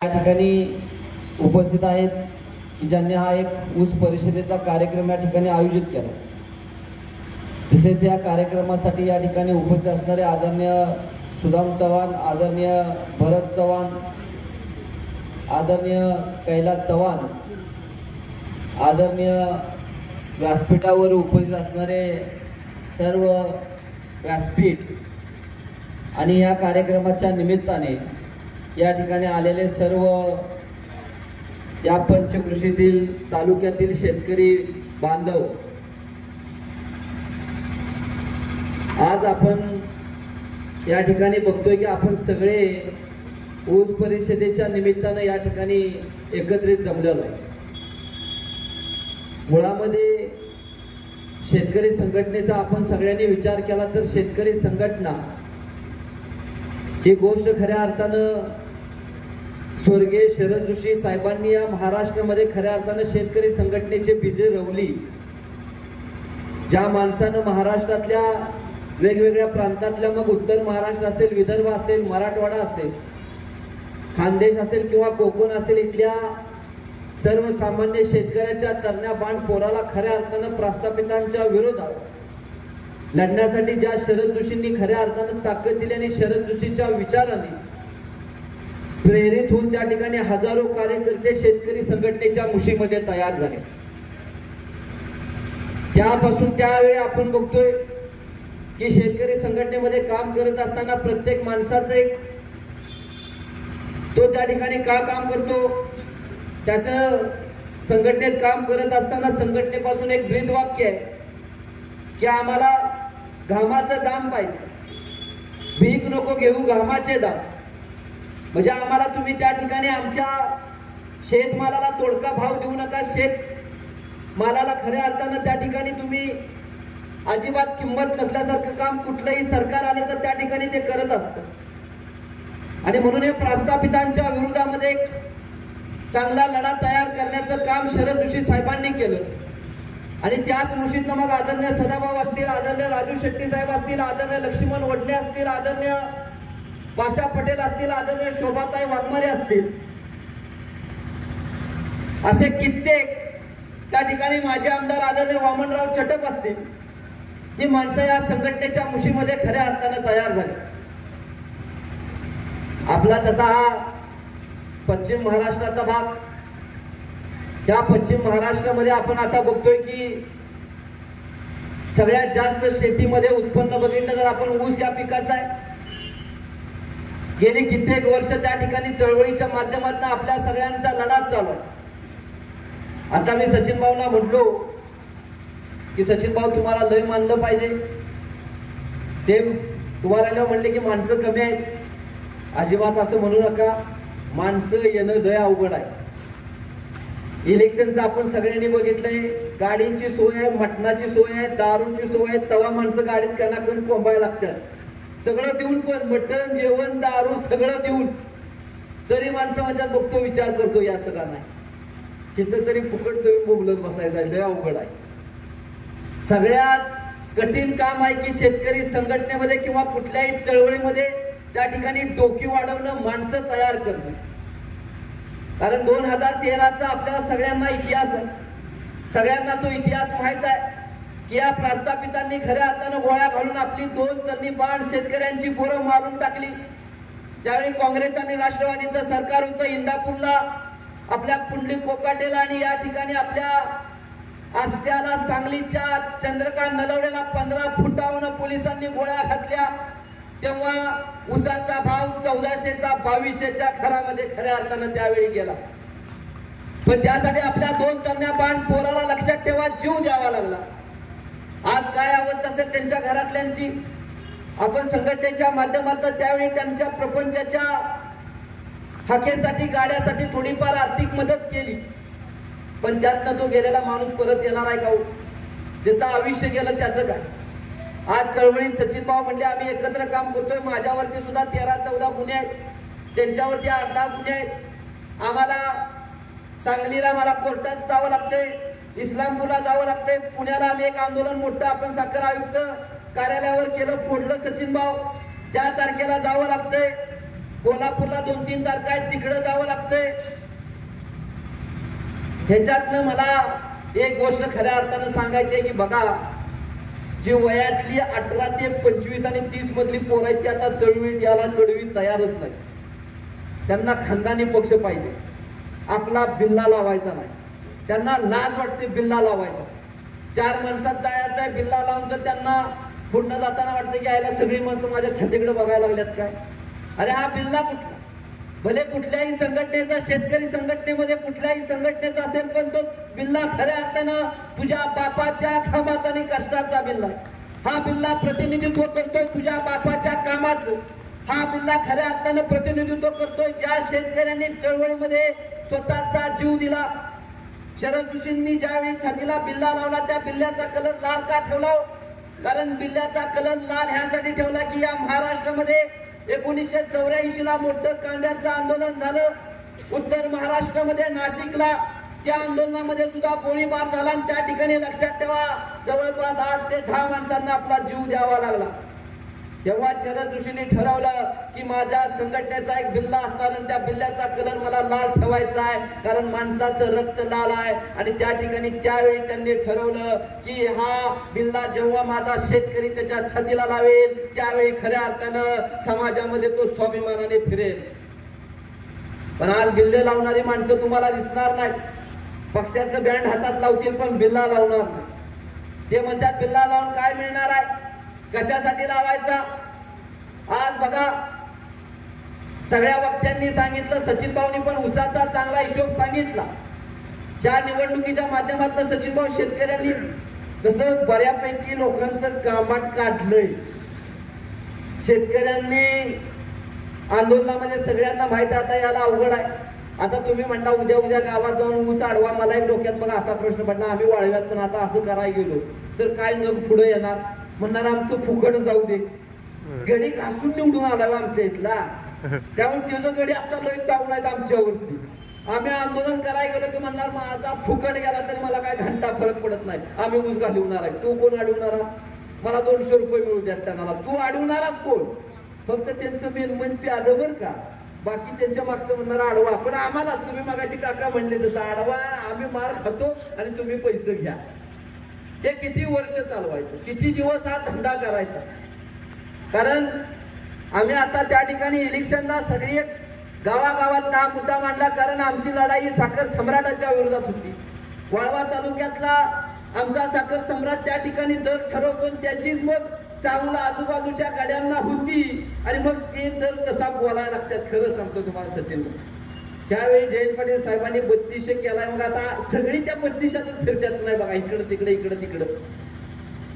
या ठिकाणी उपस्थित आहेत की ज्यांनी हा एक ऊस परिषदेचा कार्यक्रम या ठिकाणी आयोजित केला। तसेच या कार्यक्रमासाठी या ठिकाणी उपस्थित असणारे आदरणीय सुदाम चव्हाण, आदरणीय भरत चव्हाण, आदरणीय कैलास चव्हाण, आदरणीय व्यासपीठावर उपस्थित असणारे सर्व व्यासपीठ आणि या कार्यक्रमाच्या निमित्ताने या ठिकाणी आलेले सर्व या पंचकृषीतील तालुक्यातील शेतकरी बांधव, आज आपण या ठिकाणी बघतोय की आपण सगळे ऊस परिषदेच्या निमित्तानं या ठिकाणी एकत्रित जमलेलो आहे। मुळामध्ये शेतकरी संघटनेचा आपण सगळ्यांनी विचार केला तर शेतकरी संघटना ही गोष्ट खऱ्या अर्थानं स्वर्गीय शरद जोशी साहेबांनी या महाराष्ट्रामध्ये खऱ्या अर्थानं शेतकरी संघटनेचे बीजे रोवली। ज्या माणसानं महाराष्ट्रातल्या वेगवेगळ्या प्रांतातल्या, मग उत्तर महाराष्ट्र असेल, विदर्भ असेल, मराठवाडा असेल, खानदेश असेल किंवा कोकण असेल, इथल्या सर्वसामान्य शेतकऱ्याच्या तरण्या बाण पोराला खऱ्या अर्थानं प्रस्थापितांच्या विरोधात लढण्यासाठी ज्या शरद जोशींनी खऱ्या अर्थानं ताकद दिली आणि शरद जोशींच्या विचाराने प्रेरित होऊन त्या ठिकाणी हजारो कार्यकर्ते शेतकरी संघटनेच्या मुशीमध्ये तयार झाले। त्यापासून त्यावेळी आपण बघतोय की शेतकरी संघटनेमध्ये काम करत असताना प्रत्येक माणसाचं एक तो त्या ठिकाणी का काम करतो, त्याचं संघटनेत काम करत असताना संघटनेपासून एक ब्रीद वाक्य आहे की आम्हाला घामाचं दाम पाहिजे, भीक नको घेऊ, घामाचे दाम। म्हणजे आम्हाला तुम्ही त्या ठिकाणी आमच्या शेतमालाला तोडका भाव देऊ नका, शेत मालाला खऱ्या अर्थानं त्या ठिकाणी तुम्ही अजिबात किंमत नसल्यासारखं काम कुठलंही सरकार आलं तर त्या ठिकाणी ते करत असतं। आणि म्हणून हे प्रस्थापितांच्या विरोधामध्ये एक चांगला लढा तयार करण्याचं काम शरद जोशी साहेबांनी केलं। आणि त्याच मुशीतनं मग आदरणीय सदाभाऊ असतील, आदरणीय राजू शेट्टी साहेब असतील, आदरणीय लक्ष्मण वडले असतील, आदरणीय पाशा पटेल असतील, आदरणीय शोभाताई वाघमारे असतील, असे कित्येक त्या ठिकाणी माझे आमदार आदरणीय वामनराव चटप असतील, ही माणसं या संघटनेच्या मुशीमध्ये खऱ्या अर्थानं तयार झाली। आपला तसा हा पश्चिम महाराष्ट्राचा भाग, त्या पश्चिम महाराष्ट्रामध्ये आपण आता बघतोय की सगळ्यात जास्त शेतीमध्ये उत्पन्न बघितलं तर आपण ऊस या पिकाचं आहे। गेली कित्येक वर्ष त्या ठिकाणी चळवळीच्या माध्यमातून आपल्या सगळ्यांचा लढा चालू आहे। आता मी सचिन भाऊंना म्हटलो की सचिन भाऊ तुम्हाला लय मानलं पाहिजे, ते तुम्हाला म्हणले की माणसं कमी आहेत। अजिबात असं म्हणू नका, माणसं येणं लय अवघड आहे। इलेक्शनचं आपण सगळ्यांनी बघितलंय, गाडींची सोय आहे, मटणाची सोय आहे, दारूची सोय आहे, तवा माणसं गाडीत कणाकण कोंबायला लागतात। सगळं देऊन पण मटण, जेवण, दारू सगळं देऊन तरी माणसं म्हणतात बघतो विचार करतो याचं का नाही, तिथं तरी फुकट तुम्ही बोलत बसायचं, लय अवघड आहे। सगळ्यात कठीण काम आहे की शेतकरी संघटनेमध्ये किंवा कुठल्याही चळवळीमध्ये त्या ठिकाणी डोकी वाढवणं, माणसं तयार करणं। कारण 2013चा आपल्याला सगळ्यांना इतिहास आहे, सगळ्यांना तो इतिहास माहित आहे की या प्रस्थापितांनी खऱ्या अर्थानं गोळ्या घालून आपली 2 तन्नी बाण शेतकऱ्यांची पोरं मारून टाकली। त्यावेळी काँग्रेस आणि राष्ट्रवादीचं सरकार होतं। इंदापूरला आपल्या पुंडलिक कोकाटेला आणि या ठिकाणी आपल्या आष्ट्याला, सांगलीच्या चंद्रकांत नलवडेला 15 फुटावरून पोलिसांनी गोळ्या घातल्या। तेव्हा ऊसाचा भाव 1400चा 2200च्या घरामध्ये खऱ्या अर्थानं त्यावेळी गेला। पण त्यासाठी आपल्या 2 तन्या बाण पोराला लक्षात ठेवा जीव द्यावा लागला। आज काय अवस्था असेल त्यांच्या घरातल्यांची, आपण संघटनेच्या माध्यमातून त्यावेळी त्यांच्या प्रपंचाच्या हाकेसाठी, गाड्यासाठी थोडीफार आर्थिक मदत केली। पण त्यातनं तो गेलेला माणूस परत येणार आहे का हो? ज्याचं आयुष्य गेलं त्याचं काय? आज चळवळीत सचिन भाऊ म्हणले आम्ही एकत्र काम करतोय, माझ्यावरती सुद्धा 13-14 गुन्हे आहेत, त्यांच्यावरती 8-10 गुन्हे आहेत। आम्हाला सांगलीला मला कोर्टात जावं लागतंय, इस्लामपूरला जावं लागतंय, पुण्याला आम्ही एक आंदोलन मोठं आपण साखर आयुक्त कार्यालयावर केलं, फोडलं सचिन भाऊ, त्या तारखेला जावं लागतंय। कोल्हापूरला 2-3 तारखा आहेत, तिकडे जावं लागतंय. ह्याच्यातनं मला एक गोष्ट खऱ्या अर्थानं सांगायची आहे की बघा, जी वयातली 18 ते 25 आणि 30 मधली पोरं आहेत ती आता चळवळीत याला कडवी तयारच नाही. त्यांना खानदानी पक्ष पाहिजे, आपला बिल्ला लावायचा नाही. त्यांना लाज वाटते बिल्ला लावायचा. 4 माणसात जायचं आहे बिल्ला लावून, तर त्यांना पुढनं जाताना वाटतं की यायला सगळी माणसं माझ्या छातीकडे बघायला लागल्यात काय. अरे हा बिल्ला कुठला? भले कुठल्याही संघटनेचा, शेतकरी संघटनेमध्ये कुठल्याही संघटनेचा असेल, पण तो बिल्ला खऱ्या अर्थानं तुझ्या बापाच्या कामाचा आणि कष्टाचा बिल्ला. हा बिल्ला प्रतिनिधित्व करतोय तुझ्या बापाच्या कामाचं. हा बिल्ला खऱ्या अर्थानं प्रतिनिधित्व करतोय ज्या शेतकऱ्यांनी चळवळीमध्ये स्वतःचा जीव दिला. शरद जोशींनी ज्यावेळी छातीला बिल्ला लावला, त्या बिल्ल्याचा कलर लाल का ठेवला? कारण बिल्ल्याचा कलर लाल ह्यासाठी ठेवला की या महाराष्ट्रामध्ये 1984 ला मोठं कांद्याचं आंदोलन झालं. उत्तर महाराष्ट्रामध्ये नाशिकला त्या आंदोलनामध्ये सुद्धा गोळीबार झाला आणि त्या ठिकाणी लक्षात ठेवा जवळपास 8 ते 10 माणसांना आपला जीव द्यावा लागला. तेव्हा शरद जोशींनी ठरवलं की माझ्या संघटनेचा एक बिल्ला असणार आणि त्या बिल्ल्याचा कलर मला लाल ठेवायचा आहे, कारण माणसाचं रक्त लाल आहे. आणि त्या ठिकाणी त्यावेळी त्यांनी ठरवलं की हा बिल्ला जेव्हा माझा शेतकरी त्याच्या छातीला लावेल त्यावेळी खऱ्या अर्थानं समाजामध्ये तो स्वाभिमानाने फिरेल. पण आज बिल्ले लावणारी माणसं तुम्हाला दिसणार नाही. पक्षाचं बँड हातात लावतील पण बिल्ला लावणार नाही. ते म्हणतात बिल्ला लावून काय मिळणार आहे, कशासाठी लावायचा? आज बघा सगळ्या वक्त्यांनी सांगितलं, सचिन भाऊनी पण उसाचा चांगला हिशोब सांगितला. ज्या निवडणुकीच्या माध्यमातून सचिन भाऊ शेतकऱ्यांनी कसं बऱ्यापैकी लोकांचं कामात काढलंय. शेतकऱ्यांनी आंदोलनामध्ये सगळ्यांना माहित आहे आता याला अवघड आहे. आता तुम्ही म्हणता उद्या गावात जाऊन ऊस अडवा. मला एक डोक्यात बघा असा प्रश्न पडला, आम्ही वाळव्यात पण आता असं करायला गेलो तर काय नग पुढे येणार? म्हणणार आमचं फुकट जाऊ दे. गडी घासून निवडून आला आमच्या इथला, त्यामुळे त्याचं गडी आता लय टाकून आहेत आमच्यावरती. आम्ही आंदोलन करायला गेलो की म्हणणार माझा फुकट गेला तरी मला काय घंटा फरक पडत नाही, आम्ही ऊस घालवणार आहे. तू कोण अडवणारा? मला 200 रुपये मिळू द्या त्यांना. तू अडवणाराच कोण? फक्त त्यांचं मेन प्यालं बरं का, बाकी त्यांच्या मागचं म्हणणार अडवा. पण आम्हाला तुम्ही मगाशी काका म्हणले तसं अडवा, आम्ही मार खातो आणि तुम्ही पैसे घ्या. हे किती वर्ष चालवायचं, किती दिवस हा धंदा करायचा? कारण आम्ही आता त्या ठिकाणी इलेक्शनला सगळी गावागावात ना मुद्दा मांडला, कारण आमची लढाई साखर सम्राटाच्या विरोधात होती. वाळवा तालुक्यातला आमचा साखर सम्राट त्या ठिकाणी दर ठरवतो, त्याचीच मग चांगला आजूबाजूच्या गाड्यांना होती आणि मग ते दर कसा बोलायला लागतात. खरं सांगतो तुम्हाला सचिन, त्यावेळी जयंत पाटील साहेबांनी 3200 केलाय. मग आता सगळी त्या 3200च फिरतात नाही बघा, इकडं तिकडे इकडं तिकडं.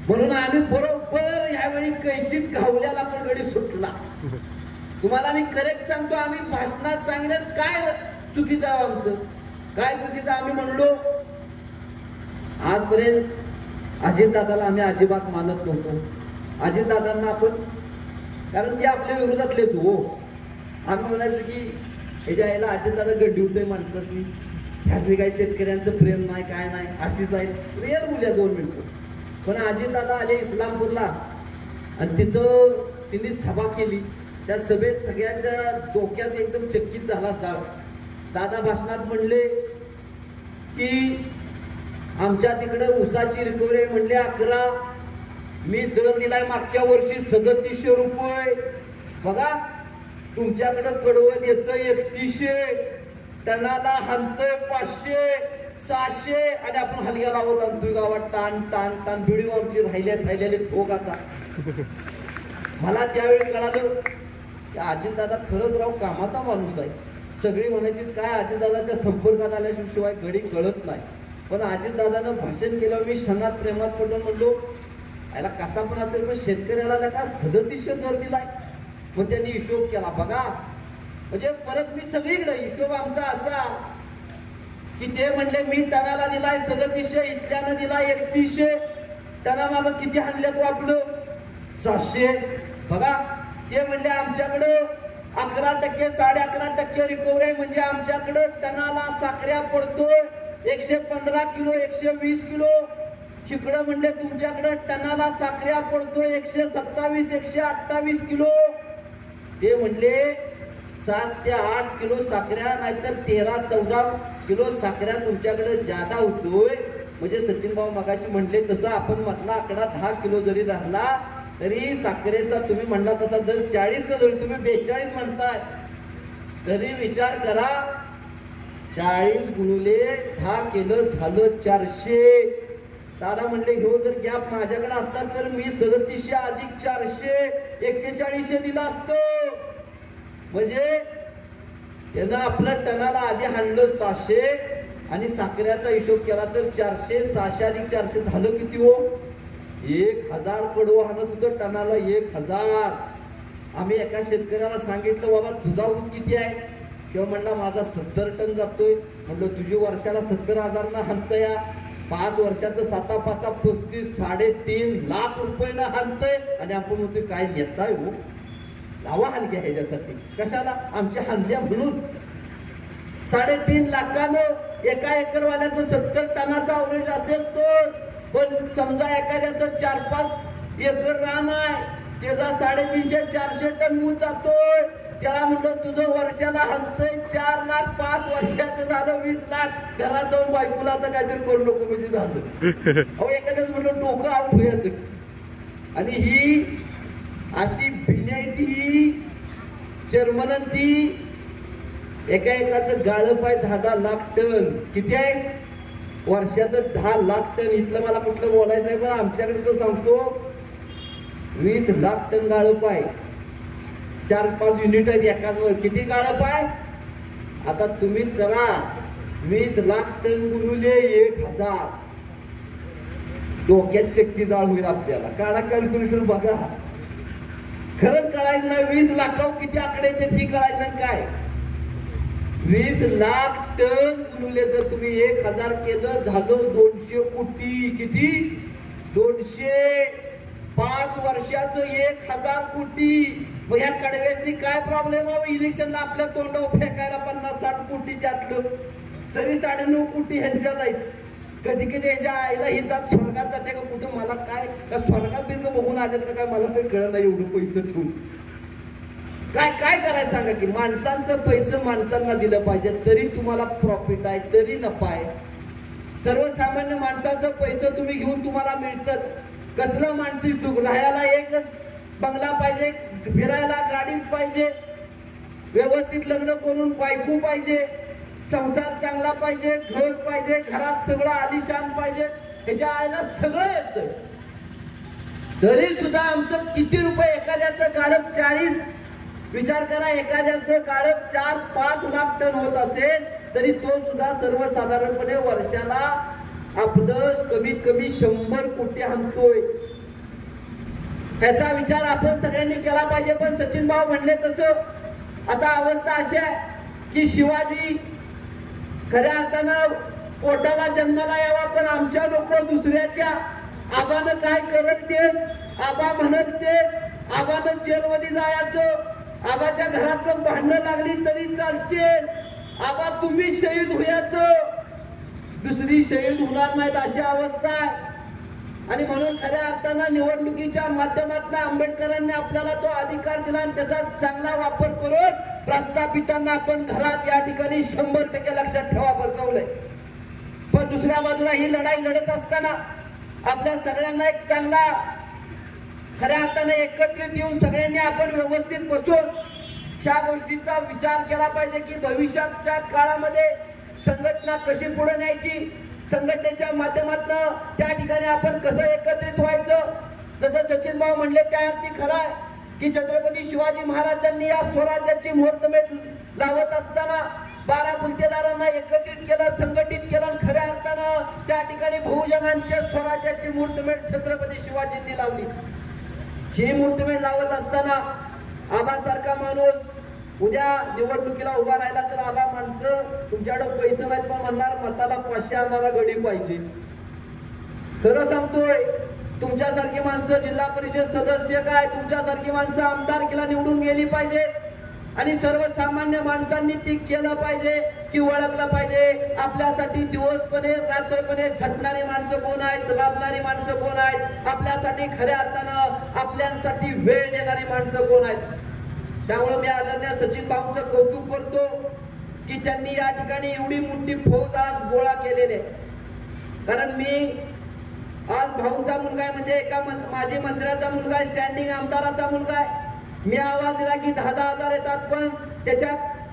म्हणून आम्ही बरोबर यावेळी कैचीत घावल्याला पण गडी सुटला. तुम्हाला मी करेक्ट सांगतो, आम्ही भाषणात सांगितलं काय चुकीचं आमचं, काय चुकीचं आम्ही म्हणलो. आजपर्यंत अजितदादाला आम्ही अजिबात मानत नव्हतो. अजितदादांना आपण, कारण ते आपल्या विरोधातलेच हो. आम्ही म्हणायचं की याच्या यायला अजितदादा गड्डी होतोय माणसाची, ह्यासनी काही शेतकऱ्यांचं प्रेम नाही काय नाही अशीच आहे. रिअल बोलूया 2 मिनिटं. पण अजितदादा आले इस्लामपूरला आणि तिथं त्यांनी सभा केली. त्या सभेत सगळ्यांच्या डोक्यात एकदम चकित झाला जाळ. दादा भाषणात म्हणले की आमच्या तिकडं ऊसाची रिकव्हरी म्हणले 11. मी दर दिलाय मागच्या वर्षी 3700 रुपये. बघा तुमच्याकडे कडवत येतं 3100, टनाला हाणतोय 500 600 आणि आपण हलग्या लावत आणतोय गावात टाण टाण टाण. व्हिडिओ आमची राहिलेले ठोक. आता मला त्यावेळी कळालं की अजितदादा खरंच राव कामाचा माणूस आहे. सगळी म्हणायची काय अजितदादाच्या संपर्कात आल्याशिवाय घडी कळत नाही. पण अजितदादानं भाषण केलं, मी क्षणात प्रेमात पडून म्हणलो याला कसा पण असेल पण शेतकऱ्याला का 3700 दर दिलाय. मग त्यांनी हिशोब केला. बघा म्हणजे परत मी सगळीकडे हिशोब आमचा असा की ते म्हणले मी टनाला दिलाय 3700, इथल्यानं दिलाय 3100. टना मला किती हाणल्यात वापलं 700. बघा ते म्हणले आमच्याकडे 11% 11.5% रिकव्हरी, म्हणजे आमच्याकडे टनाला साखऱ्या पडतोय 115 किलो 120 किलो. तिकडं म्हणले तुमच्याकडे टनाला साखऱ्या पडतोय 127 128 किलो. ते म्हणले 7 ते 8 किलो साखऱ्या नाहीतर 13-14 किलो साखऱ्या तुमच्याकडे जादा होतोय. म्हणजे सचिन भाऊ मगाशी म्हटले तसं आपण म्हटला आकडा 10 किलो जरी राहिला तरी साखरेचा तुम्ही म्हणला तसा जर 40 जरी तुम्ही 42 म्हणताय तरी विचार करा 40 गुणिले 10 केलं झालं 400. दादा म्हणले घेऊ जर गॅप माझ्याकडे असता तर मी 3700 अधिक 400 4100 दिला असतो. म्हणजे त्यानं आपलं टनाला आधी हाणलं 600 आणि साखऱ्याचा हिशोब केला तर 400 600 अधिक 400 झालं किती हो 1000 कडवं हाणत होतं टनाला 1000. आम्ही एका शेतकऱ्याला सांगितलं बाबा तुझा ऊस किती आहे किंवा म्हणला माझा 70 टन जातोय. म्हणलं तुझी वर्षाला 70,000 ना हाणतंय 5 वर्षाचं 7-5 35 3.5 लाख रुपये हाणतंय आणि आपण म्हणतोय काय नेताय हो लावा हलक्या ह्याच्यासाठी कशाला आमच्या हल्ल्या म्हणून 3.5 लाखानं एका एकरवाल्याचं 70 टनाचा अवरेज असेल तर. पण समजा एखाद्याचं 4-5 एकर रान आहे त्याचा 350-400 टन ऊस जातोय. त्याला म्हणलं तुझं वर्षाला हलतंय 4 लाख 5 वर्षाचं झालं 20 लाख. घरात जाऊन बायकोला आता काहीतरी करू नको म्हणजे झालं. अहो एखाद्याच म्हणलं डोकं आउट व्हायचं. आणि ही अशी भिन्यायती ही चर्मनंती एका एकाचं गाळप आहे 10 लाख टन. किती आहे वर्षाचं 10 लाख टन. इथलं मला कुठलं बोलायचं आहे पण आमच्याकडे तो सांगतो 20 लाख टन गाळप आहे. 4-5 युनिट आहेत एकाच वर. किती गाळप आहे आता तुम्हीच करा 20 लाख टन गुणुले 1000 डोक्यात चक्की जाळ होईल आपल्याला. काढा कॅल्क्युलेटर बघा खरंच कळायचं नाही 20 लाखावर किती आकडे येते ती कळायचं नाही काय. 20 लाख टन गुणुले जर तुम्ही 1000 केलं झालं 200 कोटी. किती 200 5 वर्षाचं 1000 कोटी. मग ह्या कडवेसनी काय प्रॉब्लेम आहे इलेक्शनला आपल्या तोंडावर फेकायला 50-60 कोटी त्यातलं तरी 9.5 कोटी ह्यांच्या जाईल. कधी कधी याच्या आईला ही जात स्वर्गात जाते का कुठं मला काय का स्वर्गात बिर्ग बघून आलेत का काय मला काही कळलं नाही. एवढं पैसे ठेवून काय काय करायचं सांगा की माणसांचं पैसे माणसांना दिलं पाहिजे तरी तुम्हाला प्रॉफिट आहे तरी नफा आहे. सर्वसामान्य माणसाचं पैसे तुम्ही घेऊन तुम्हाला मिळतात. कसलं मानसिक सुख राहायला एकच बंगला पाहिजे फिरायला गाडीच पाहिजे व्यवस्थित लग्न करून बायको पाहिजे संसार चांगला पाहिजे घर पाहिजे घरात सगळं आलिशान पाहिजे. त्याच्या आईला सगळं येतं तरी सुद्धा आमचं किती रुपये एखाद्याचं गाडप 40 विचार करा एखाद्याचं गाडप 4-5 लाख टन होत असेल तरी तो सुद्धा सर्वसाधारणपणे वर्षाला आपलं कमीत कमी 100 कोटी हाणतोय. ह्याचा विचार आपण सगळ्यांनी केला पाहिजे. पण सचिन भाऊ म्हणले तसं आता अवस्था अशी आहे की शिवाजी खऱ्या अर्थानं पोटाला जन्माला यावा पण आमच्या लोक दुसऱ्याच्या आबानं काय करत ते आबा म्हणत ते आबानं जेलमध्ये जायचं आबाच्या घरात पण भांडणं लागली तरी चालते आबा तुम्ही शहीद होयाचं दुसरी शहीद होणार नाहीत अशी अवस्था आहे. आणि म्हणून खऱ्या अर्थानं निवडणुकीच्या माध्यमातून आंबेडकरांनी आपल्याला तो अधिकार दिला आणि त्याचा चांगला वापर करून प्रस्थापितांना आपण घरात या ठिकाणी 100% लक्षात ठेवा बसवलंय. पण दुसऱ्या बाजूला ही लढाई लढत असताना आपल्या सगळ्यांना एक चांगला खऱ्या अर्थाने एकत्रित येऊन सगळ्यांनी आपण व्यवस्थित बसून ह्या गोष्टीचा विचार केला पाहिजे की भविष्याच्या काळामध्ये संघटना कशी पुढे न्यायची संघटनेच्या माध्यमातून त्या ठिकाणी आपण कसं एकत्रित व्हायचं. जसं सचिन भाऊ म्हणले त्या अर्थी खरं आहे की छत्रपती शिवाजी महाराजांनी या स्वराज्याची मुहूर्तमेढ लावत असताना 12 गुंतेदारांना एकत्रित केलं संघटित केलं. खऱ्या अर्थानं त्या ठिकाणी बहुजनांच्या स्वराज्याची मुहूर्तमेढ छत्रपती शिवाजींनी लावली. ही मुहूर्तमेढ लावत असताना आबासारखा माणूस उद्या निवडणुकीला उभा राहिला तर आबा माणसं तुमच्याकडे पैसे नाहीत पण म्हणणार मताला 500 आम्हाला गडी पाहिजे. खरं सांगतोय तुमच्यासारखी माणसं जिल्हा परिषद सदस्य काय तुमच्यासारखी माणसं आमदारकीला निवडून गेली पाहिजे आणि सर्वसामान्य माणसांनी ती केलं पाहिजे की ओळखलं पाहिजे. आपल्यासाठी दिवसपणे रात्रपणे झटणारी माणसं कोण आहेत राबणारी माणसं कोण आहेत आपल्यासाठी खऱ्या अर्थानं आपल्यासाठी वेळ देणारी माणसं कोण आहेत. त्यामुळे मी आदरणीय सचिन भाऊंचं कौतुक करतो की त्यांनी या ठिकाणी एवढी मोठी फौज आज गोळा केलेली आहे. कारण मी आज भाऊंचा मुलगा आहे, म्हणजे एका माजी मंत्र्याचा मुलगा आहे, स्टँडिंग आमदाराचा मुलगा आहे. मी आवाज दिला की 10,000 येतात, पण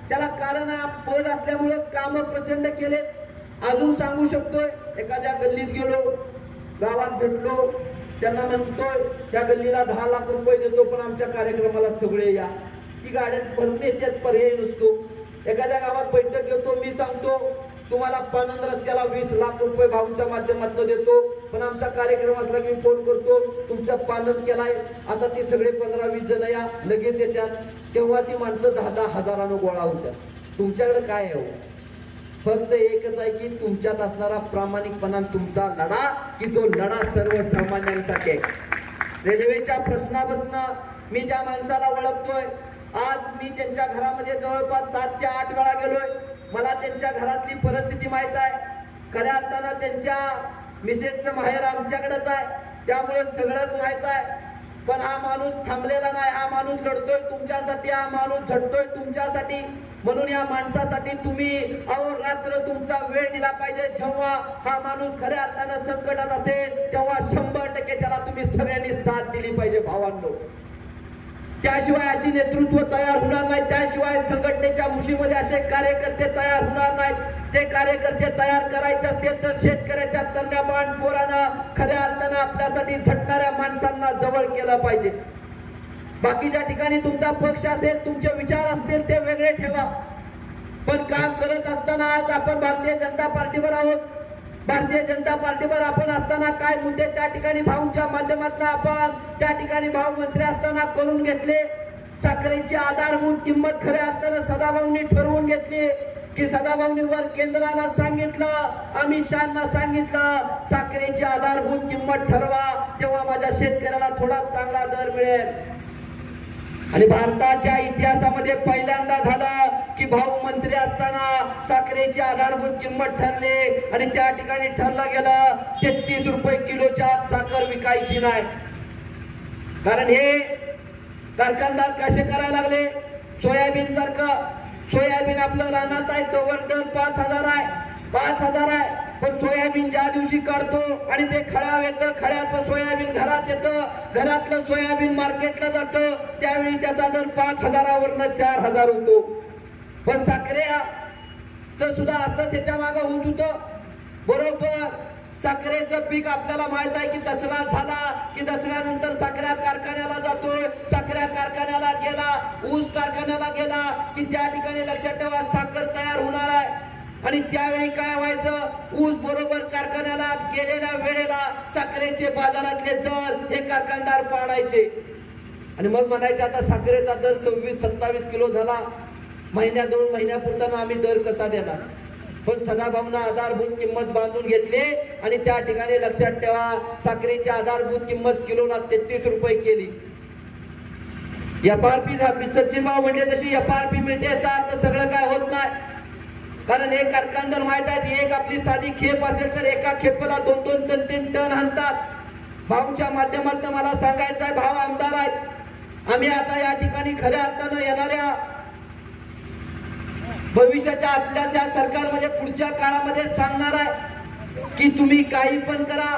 त्याला कारण पद असल्यामुळे काम प्रचंड केले. अजून सांगू शकतोय, एखाद्या गल्लीत गेलो, गावात भेटलो, त्यांना म्हणतोय त्या गल्लीला 10 लाख रुपये देतो, पण आमच्या कार्यक्रमाला सगळे या. ती गाड्यात भरून येतात, पर्याय नसतो. एखाद्या गावात बैठक घेतो, मी सांगतो तुम्हाला पानंद रस्त्याला 20 लाख रुपये भाऊंच्या माध्यमातून देतो, पण आमचा कार्यक्रम असला की फोन करतो तुमचा पानंद केलाय, आता ती सगळे 15-20 जण या लगेच येतात. तेव्हा ती माणसं 10-10 हजारानं गोळा होतात. तुमच्याकडे काय आहे? फक्त एकच आहे की तुमच्यात असणारा प्रामाणिकपणा, तुमचा लढा, की तो लढा सर्वसामान्यांसाठी आहे. रेल्वेच्या प्रश्नापासून मी ज्या माणसाला ओळखतोय, आज मी त्यांच्या घरामध्ये जवळपास 7 ते 8 वेळा गेलोय. मला त्यांच्या घरातली परिस्थिती माहित आहे. खऱ्या अर्थानं त्यांच्या मिसेसचं माहेर आमच्याकडेच आहे, त्यामुळे सगळंच माहित आहे. पण हा माणूस थांबलेला नाही, हा माणूस लढतोय तुमच्यासाठी, हा माणूस झटतोय तुमच्यासाठी. म्हणून या माणसासाठी तुम्ही अहोरात्र तुमचा वेळ दिला पाहिजे. जेव्हा हा माणूस खऱ्या अर्थानं संकटात असेल तेव्हा 100% त्याला तुम्ही सगळ्यांनी साथ दिली पाहिजे भावांनो. त्याशिवाय अशी नेतृत्व तयार होणार नाही, त्याशिवाय संघटनेच्या मुशीमध्ये असे कार्यकर्ते तयार होणार नाहीत. ते कार्यकर्ते तयार करायचे असतील तर शेतकऱ्याच्या तरुण पोरांना, खऱ्या अर्थानं आपल्यासाठी झटणाऱ्या माणसांना जवळ केलं पाहिजे. बाकीच्या ठिकाणी तुमचा पक्ष असेल, तुमचे विचार असतील, ते वेगळे ठेवा, पण काम करत असताना आज आपण भारतीय जनता पार्टीवर आहोत. भारतीय जनता पार्टीवर आपण असताना काय मुद्दे त्या ठिकाणी भाऊंच्या माध्यमातून आपण त्या ठिकाणी भाऊ मंत्री असताना करून घेतले. साखरेची आधारभूत किंमत खऱ्या अर्थानं सदाभाऊंनी ठरवून घेतली की सदाभाऊंनीवर केंद्राला सांगितलं, अमित शहांना सांगितलं, साखरेची आधारभूत किंमत ठरवा, तेव्हा माझ्या शेतकऱ्याला थोडा चांगला दर मिळेल. आणि भारताच्या इतिहासामध्ये पहिल्यांदा झालं की भाऊ मंत्री असताना साखरेची आधारभूत किंमत ठरली आणि त्या ठिकाणी ठरलं गेलं 33 रुपये किलोच्या साखर विकायची नाही. कारण हे कारखानदार कसे करायला लागले, सोयाबीन सारखं, सोयाबीन आपलं रानात आहे तोवर दर 5,000 आहे, 5,000 आहे. पण सोयाबीन ज्या दिवशी काढतो आणि ते खळ्यावर येतं, खळ्याचं सोयाबीन घरात येतं, घरातलं सोयाबीन मार्केटला जातं, त्यावेळी त्याचा दर 5,000वरून 4,000 होतो. पण साखरेचं सुद्धा असंच याच्या मागं होत होतं. बरोबर साखरेचं पीक आपल्याला माहित आहे की दसरा झाला की दसऱ्यानंतर साखऱ्या कारखान्याला जातोय, साखऱ्या कारखान्याला गेला, ऊस कारखान्याला गेला की त्या ठिकाणी लक्षात ठेवा साखर तयार होणार आहे. आणि त्यावेळी काय व्हायचं, ऊस बरोबर कारखान्याला गेलेल्या वेळेला साखरेचे बाजारातले दर हे कारखानदार पाडायचे आणि मग म्हणायचे आता साखरेचा दर 26-27 किलो झाला, 1-2 महिन्यापुरता आम्ही दर कसा देणार. पण सदाभाऊंना आधारभूत किंमत बांधून घेतली आणि त्या ठिकाणी लक्षात ठेवा साखरेची आधारभूत किंमत किलोला 33 रुपये केली. FRP सचिन भाऊ म्हणजे तशी FRP मिळते, याचा अर्थ सगळं काय होत नाही. कारण एक कारखानदार माहित आहे, एक आपली साधी खेप असेल तर एका खेपेला 2-2, 3-3 टन आणतात. भाऊच्या माध्यमातून मला सांगायचं आहे, भाऊ आमदार आहेत, आम्ही आता या ठिकाणी खऱ्या अर्थानं येणाऱ्या भविष्याच्या आपल्या सरकारमध्ये पुढच्या काळामध्ये सांगणार आहे की तुम्ही काही पण करा,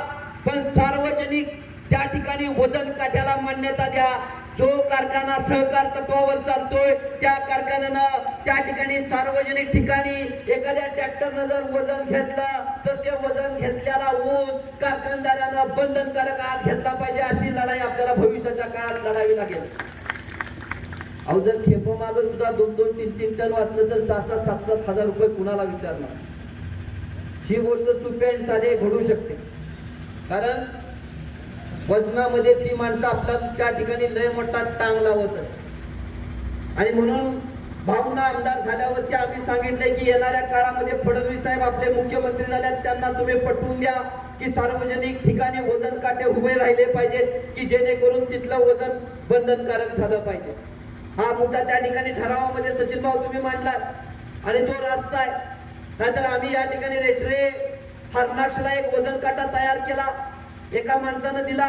पण सार्वजनिक त्या ठिकाणी वजन काट्याला मान्यता द्या. जो कारखाना सहकार तत्वावर चालतोय त्या कारखान्यानं त्या ठिकाणी सार्वजनिक ठिकाणी एखाद्या ट्रॅक्टरनं जर वजन घेतलं तर ते वजन घेतलेला ऊस कारखानदारानं बंधनकारक आत घेतला पाहिजे. अशी लढाई आपल्याला भविष्याच्या काळात लढावी लागेल. अहो जर खेपोमागं सुद्धा 2-2, 3-3 टन वाचलं तर 6-6, 7-7 हजार रुपये कुणाला विचारणार. ही गोष्ट सोप्या आणि साधे घडू शकते. कारण वजनामध्येच ही माणसं आपल्याला त्या ठिकाणी लय मोठा टांग लावत. आणि म्हणून भाऊंना आमदार झाल्यावरती आम्ही सांगितलंय की येणाऱ्या काळामध्ये फडणवीस साहेब आपले मुख्यमंत्री झाल्यात, त्यांना तुम्ही पटवून द्या की सार्वजनिक ठिकाणी वजन काटे उभे राहिले पाहिजेत की जेणेकरून तिथलं वजन बंधनकारक झालं पाहिजे. हा मुद्दा त्या ठिकाणी ठरावामध्ये सचिन भाऊ तुम्ही मांडला आणि तो रास्ता आहे. नाहीतर आम्ही या ठिकाणी रेटरे हरणाक्षला एक वजन काटा तयार केला, एका माणसानं दिला,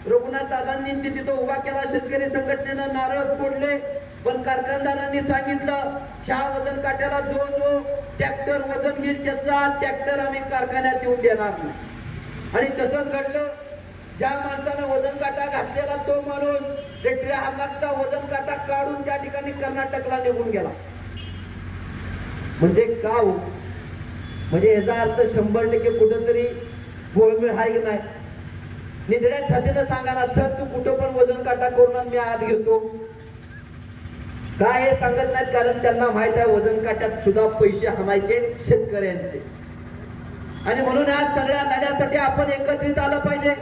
रघुनाथ दादांनी तिथं उभा केला, शेतकरी संघटनेनं नारळ फोडले, पण कारखानदारांनी सांगितलं ह्या वजन काट्याला जो जो ट्रॅक्टर वजन घेईल त्याचा ट्रॅक्टर आम्ही कारखान्यात येऊन देणार नाही। आणि तसंच घडलं, ज्या माणसानं वजन काटा घातलेला तो माणूस रेट्रिया हाताचा वजन काटा काढून त्या ठिकाणी कर्नाटकला निघून गेला। म्हणजे का हो, म्हणजे याचा अर्थ 100% कुठंतरी गोळमेळ आहे की नाही? निधड्या छातीनं सांगा ना, सर तू कुठं पण वजन काटा करून मी आत घेतो काय हे सांगत नाहीत, कारण त्यांना माहित आहे वजन काट्यात सुद्धा पैसे हाणायचे शेतकऱ्यांचे। आणि म्हणून या सगळ्या लढ्यासाठी आपण एकत्रित आलं पाहिजे।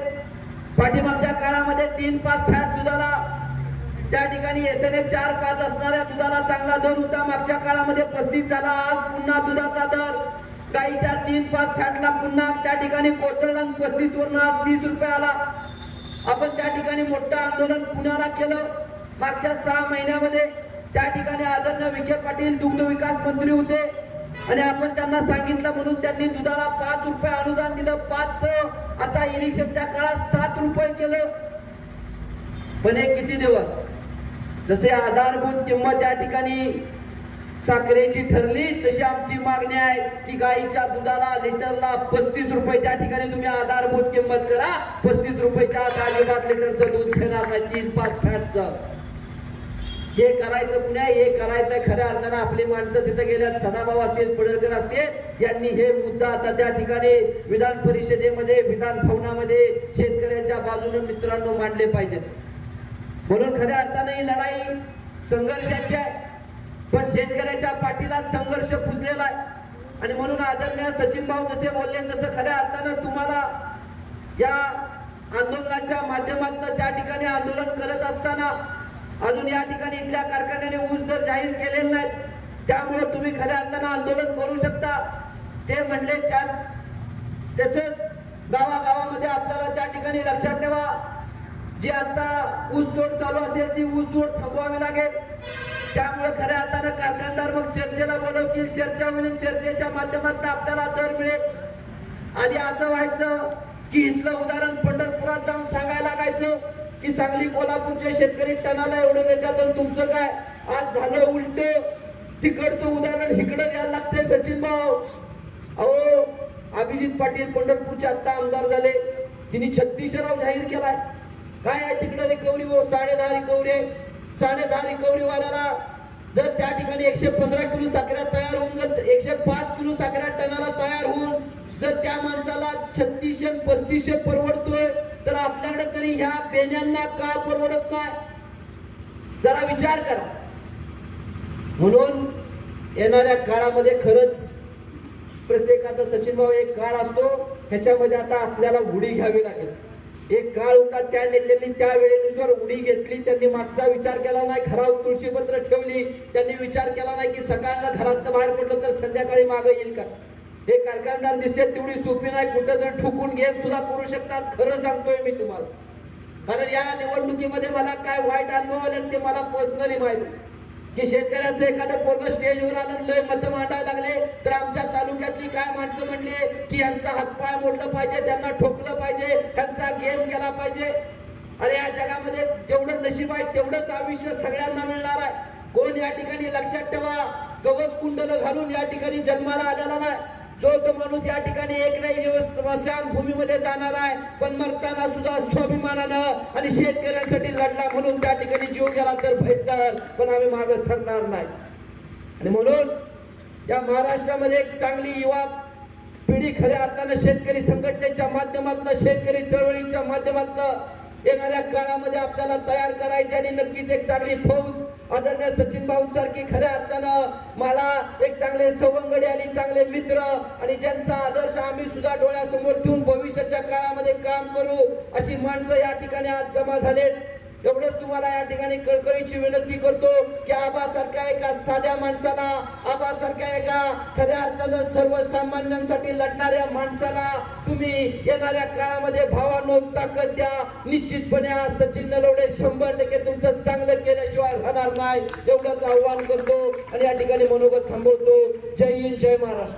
पाठीमागच्या काळामध्ये 3-5 फॅट दुधाला त्या ठिकाणी SNF 4-5 असणाऱ्या दुधाला चांगला दर होता, मागच्या काळामध्ये 35 झाला। आज पुन्हा दुधाचा दर गाईच्या 3-5 फॅटला पुन्हा त्या ठिकाणी कोसळला, 35 वरून आज 30 रुपये आला। आपण त्या ठिकाणी मोठं आंदोलन पुण्याला केलं मागच्या 6 महिन्यामध्ये। त्या ठिकाणी आदरणीय विखे पाटील दुग्ध विकास मंत्री होते आणि आपण त्यांना सांगितलं म्हणून त्यांनी दुधाला 5 रुपये अनुदान दिलं। 5 आता इलेक्शनच्या काळात 7 रुपये केलं। पण हे किती दिवस? जसे आधारभूत किंमत त्या ठिकाणी साखरेची ठरली तशी आमची मागणी आहे की गाईच्या दुधाला लिटरला 35 रुपये त्या ठिकाणी तुम्ही आधारभूत किंमत करा। 35 रुपयाच्या अजिबात लिटरचं दूध घेणार नाही 3-5 फॅटचं। हे करायचं पुण्या, हे करायचं खऱ्या अर्थानं आपली माणसं तिथे गेल्यात, सदाभाऊ असतील, पडळकर असतील, यांनी हे मुद्दा आता त्या ठिकाणी विधान परिषदेमध्ये विधान भवनामध्ये शेतकऱ्यांच्या बाजूने मित्रांनो मांडले पाहिजेत। म्हणून खऱ्या अर्थानं ही लढाई संघर्षाची आहे, पण शेतकऱ्याच्या पाठीला संघर्ष पुजलेला आहे। आणि म्हणून आदरणीय सचिन भाऊ जसे बोलले तसं खऱ्या अर्थानं तुम्हाला या आंदोलनाच्या माध्यमातून त्या ठिकाणी आंदोलन करत असताना अजून या ठिकाणी इथल्या कारखान्याने ऊस दर जाहीर केलेले नाहीत, त्यामुळे तुम्ही खऱ्या अर्थानं आंदोलन करू शकता। ते म्हणले त्या तसंच गावागावामध्ये आपल्याला त्या ठिकाणी लक्षात ठेवा, जी आता ऊस तोड चालू असेल ती ऊस तोड थांबवावी लागेल। त्यामुळे खऱ्या अर्थानं कारखानदार मग चर्चेला बोलवतील, चर्चा होईल, चर्चेच्या माध्यमातून आपल्याला दर मिळेल। आधी असं व्हायचं की इथलं उदाहरण पंढरपुरात जाऊन सांगायला लागायचं की सांगली कोल्हापूरचे शेतकरी टनाला एवढं देतात आणि तुमचं काय? आज झालं उलट, तिकडचं उदाहरण इकडं द्यायला लागते सचिन भाऊ। अहो अभिजित पाटील पंढरपूरचे आता आमदार झाले, तिने 36 ठराव जाहीर केलाय। काय आहे तिकडे रिकव्हरी? 10.5 रिकव्हरी आहे। 10.5 रिकव्हरी वाल्याला जर त्या ठिकाणी 115 किलो साखर तयार होऊन जर 105 किलो साखर टनाला तयार होऊन जर त्या माणसाला 3600-3500 परवडतोय, तर आपल्याकडे तरी ह्या बेण्यांना का परवडत नाही? जरा विचार करा। म्हणून येणाऱ्या काळामध्ये खरंच प्रत्येकाचा सचिन भाऊ एक काळ असतो, ह्याच्यामध्ये आता आपल्याला उडी घ्यावी लागेल। एक काळ होता त्या नेत्यांनी त्या वेळेनुसार उडी घेतली, त्यांनी मागचा विचार केला नाही, घरावर तुळशीपत्र ठेवली, त्यांनी विचार केला नाही की सकाळला घरात बाहेर पडलं तर संध्याकाळी मागे येईल का। हे कारखानदार दिसते तेवढी सोपी नाही, कुठं जर ठोकून घेऊन सुद्धा करू शकतात। खरं सांगतोय मी तुम्हाला, कारण या निवडणुकीमध्ये मला काय वाईट अनुभव आले ते मला पर्सनली माहिती की शेतकऱ्यांचं एखादं पोरग स्टेजवर आलं लय मतं मांडायला लागले तर आमच्या तालुक्यातली काय माणसं म्हणले की यांचा हातपाय मोडलं पाहिजे, त्यांना ठोकलं पाहिजे, त्यांचा गेम केला पाहिजे। अरे या जगामध्ये जेवढं नशीब आहे तेवढंच आयुष्य सगळ्यांना मिळणार आहे। कोण या ठिकाणी लक्षात ठेवा कवच कुंडल घालून या ठिकाणी जन्माला आलेला नाही। जो तो माणूस या ठिकाणी एक नाही दिवस स्मशान भूमीमध्ये जाणार आहे, पण मरताना सुद्धा स्वाभिमानानं आणि शेतकऱ्यांसाठी लढला म्हणून त्या ठिकाणी जीव गेला तर भेटणार, पण आम्ही मागे सरणार नाही। आणि म्हणून या महाराष्ट्रामध्ये एक चांगली युवा पिढी खऱ्या अर्थानं शेतकरी संघटनेच्या माध्यमातून, शेतकरी चळवळीच्या माध्यमातून येणाऱ्या काळामध्ये आपल्याला तयार करायची आणि नक्कीच एक चांगली फौज आदरणीय सचिन भाऊ सारखी खऱ्या अर्थानं मला एक चांगले सवंगडी आणि चांगले मित्र आणि ज्यांचा आदर्श आम्ही सुद्धा डोळ्यासमोर ठेवून भविष्याच्या काळामध्ये काम करू अशी माणसं या ठिकाणी आज जमा झालेत। एवढंच तुम्हाला या ठिकाणी कळकळीची विनंती करतो की आबासारख्या एका साध्या माणसाला, आबासारख्या एका खऱ्या अर्थानं सर्वसामान्यांसाठी लढणाऱ्या माणसाला तुम्ही येणाऱ्या काळामध्ये भावांनो ताकद द्या। निश्चितपणे सचिन नलवडे 100% तुमचं चांगलं केल्याशिवाय राहणार नाही, एवढंच आव्हान करतो आणि या ठिकाणी मनोगत थांबवतो। जय हिंद, जय महाराष्ट्र।